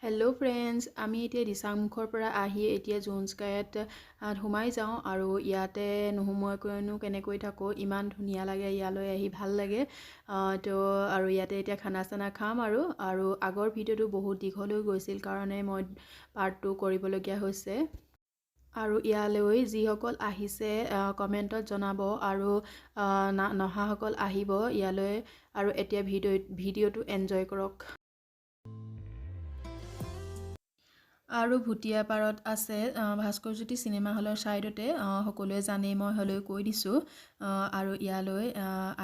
Hello' friends, আমি এতিয়া দিচাংমুখৰ পৰা আহি এতিয়া জোনস্কায়াত সোমাই যাওঁ আৰু ইয়াতে নোসোমোৱাকৈনো কেনেকৈ থাকোঁ। ইমান ধুনীয়া লাগে, ইয়ালৈ আহি ভাল লাগে। তো আৰু ইয়াতে এতিয়া খানা চানা খাম আৰু আগৰ ভিডিঅ'টো বহুত দীঘল হৈ গৈছিল কাৰণে মই পাৰ্ট 2 কৰিবলগীয়া হৈছে। আৰু ইয়ালৈ যিসকল আহিছে কমেণ্টত জনাব আৰু নহাসকল আহিব ইয়ালৈ। আৰু এতিয়া ভিডিঅ'টো এনজয় কৰক। আৰু ভুটীয়া পাৰত আছে ভাস্কৰজ্যোতি চিনেমা হলৰ ছাইডতে, সকলোৱে জানেই, মই হ'লেও কৈ দিছোঁ। আৰু ইয়ালৈ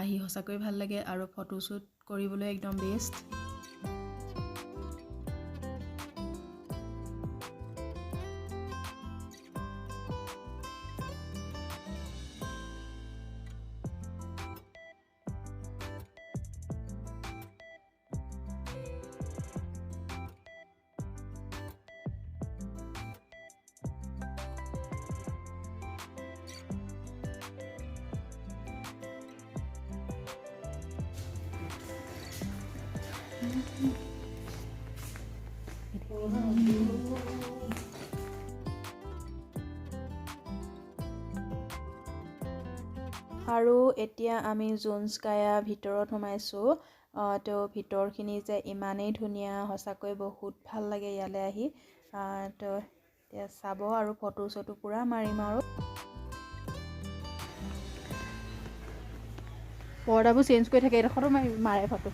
আহি সঁচাকৈ ভাল লাগে আৰু ফটোশ্বুট কৰিবলৈ একদম বেষ্ট। আৰু এতিয়া আমি জোনস্কায়া ভিতৰত সোমাইছোঁ। তো ভিতৰখিনি যে ইমানেই ধুনীয়া, সঁচাকৈ বহুত ভাল লাগে ইয়ালৈ আহি। তো এতিয়া চাব আৰু ফটো চটো পূৰা মাৰিম আৰু। পৰ্দাবোৰ চেঞ্জ কৰি থাকে, এইডোখৰতো মাৰে ফটো।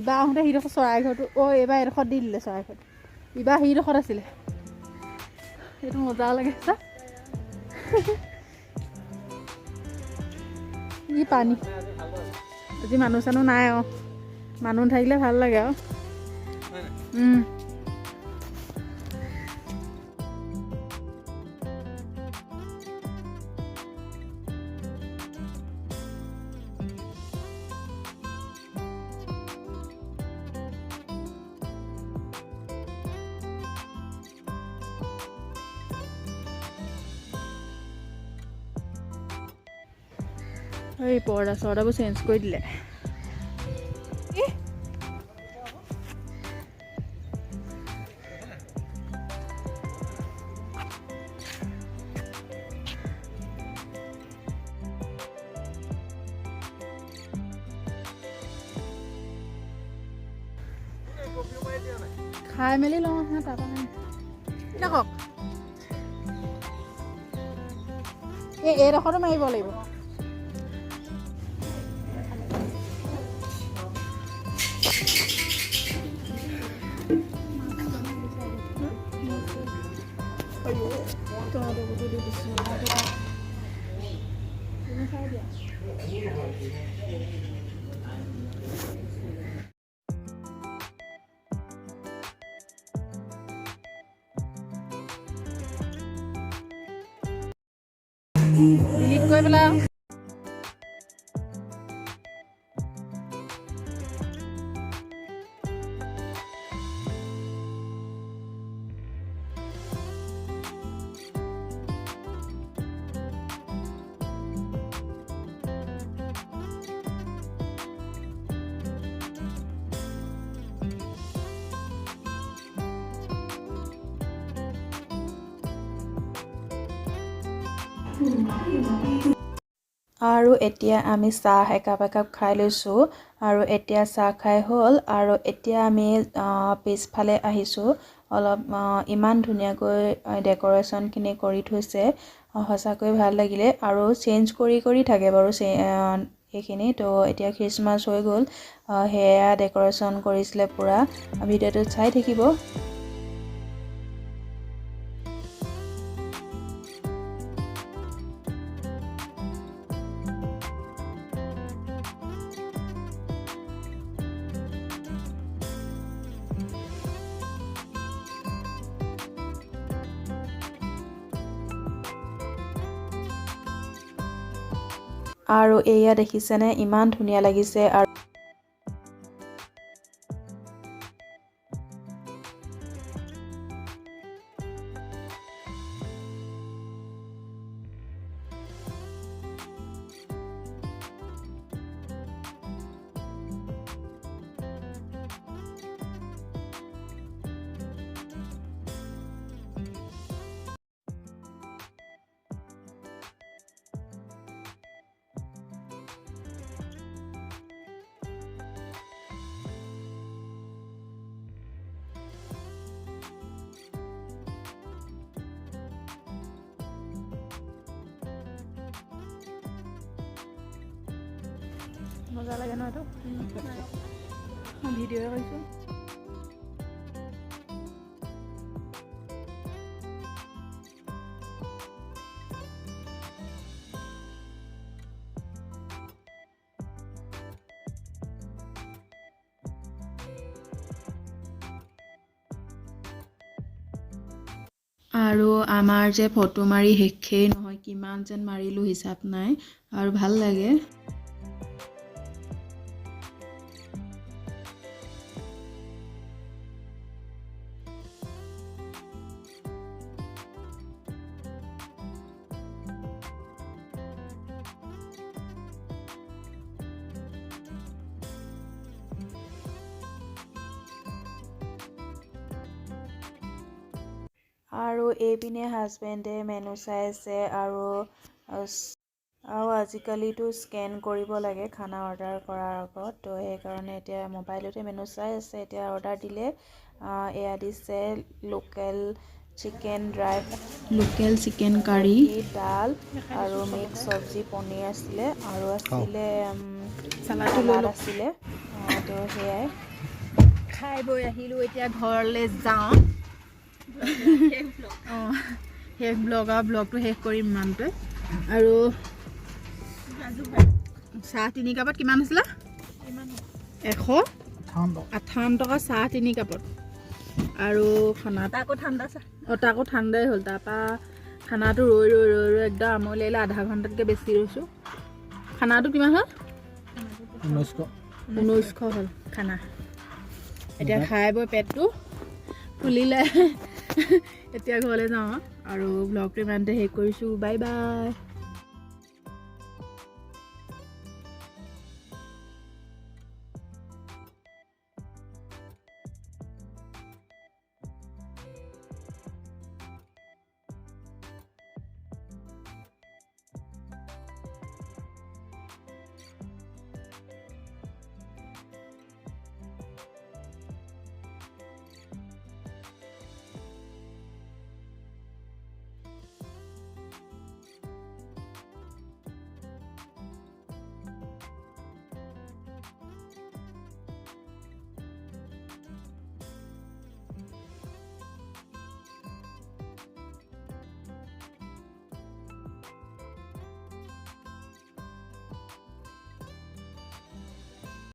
ইবাৰ আহোঁতে সিডোখৰ চৰাই ঘৰটো, এইবাৰ এইডোখৰত দি দিলে চৰাই ঘৰটো। ইবাৰ সিডোখৰত আছিলে, সেইটো মজা লাগে চা। ই পানী আজি মানুহ চানুহ নাই আৰু, মানুহ থাকিলে ভাল লাগে আৰু। এই পৰ্দা চৰ্দাবোৰ চেঞ্জ কৰি দিলে। খাই মেলি লওঁ তাৰপৰা দেখক এইডোখৰতো মাৰিব লাগিব। ডিলিট কৰি পেলাই আৰু এতিয়া আমি চাহ একাপ খাই লৈছোঁ। আৰু এতিয়া চাহ খাই হ'ল আৰু এতিয়া আমি পিছফালে আহিছোঁ। অলপ ইমান ধুনীয়াকৈ ডেক'ৰেশ্যনখিনি কৰি থৈছে, সঁচাকৈ ভাল লাগিলে। আৰু চেঞ্জ কৰি থাকে বাৰু সেইখিনি। তো এতিয়া খ্ৰীষ্টমাছ হৈ গ'ল, সেয়া ডেক'ৰেশ্যন কৰিছিলে পূৰা। ভিডিঅ'টোত চাই থাকিব। আৰু এয়া দেখিছেনে, ইমান ধুনীয়া লাগিছে। আৰু মজা লাগে ন এইটো ভিডিঅ'য়ে কৈছোঁ আৰু আমাৰ যে ফটো মাৰি শেষেই নহয় কিমান যেন মাৰিলোঁ হিচাপ নাই আৰু ভাল লাগে আৰু এইপিনে হাজবেণ্ডে মেনু চাই আছে আৰু আজিকালিতো স্কেন কৰিব লাগে খানা অৰ্ডাৰ কৰাৰ আগত তো সেইকাৰণে এতিয়া মোবাইলতে মেনু চাই আছে এতিয়া অৰ্ডাৰ দিলে এয়া দিছে লোকেল চিকেন কাৰী ডাল আৰু মিক্স চব্জি পনীৰ আছিলে আৰু আছিলে চালাড আছিলে তো সেয়াই খাই বৈ আহিলোঁ এতিয়া ঘৰলৈ যাওঁ শেষ ব্লগটো শেষ কৰিম ইমানটোৱে আৰু চাহ 3 কাপত কিমান আছিলে 158 টকা চাহ 3 কাপত আৰু খানা তাকো ঠাণ্ডাই হ'ল তাৰপৰা খানাটো ৰৈ একদম আমনি লাগিলে আধা ঘণ্টাতকৈ বেছি ৰৈছোঁ খানাটো কিমান হ'ল 1900 হ'ল খানা এতিয়া খাই বৈ পেটটো ফুলিলে এতিয়া ঘৰলৈ যাওঁ আৰু ব্লগটো ইমানতে শেষ কৰিছোঁ বাই বাই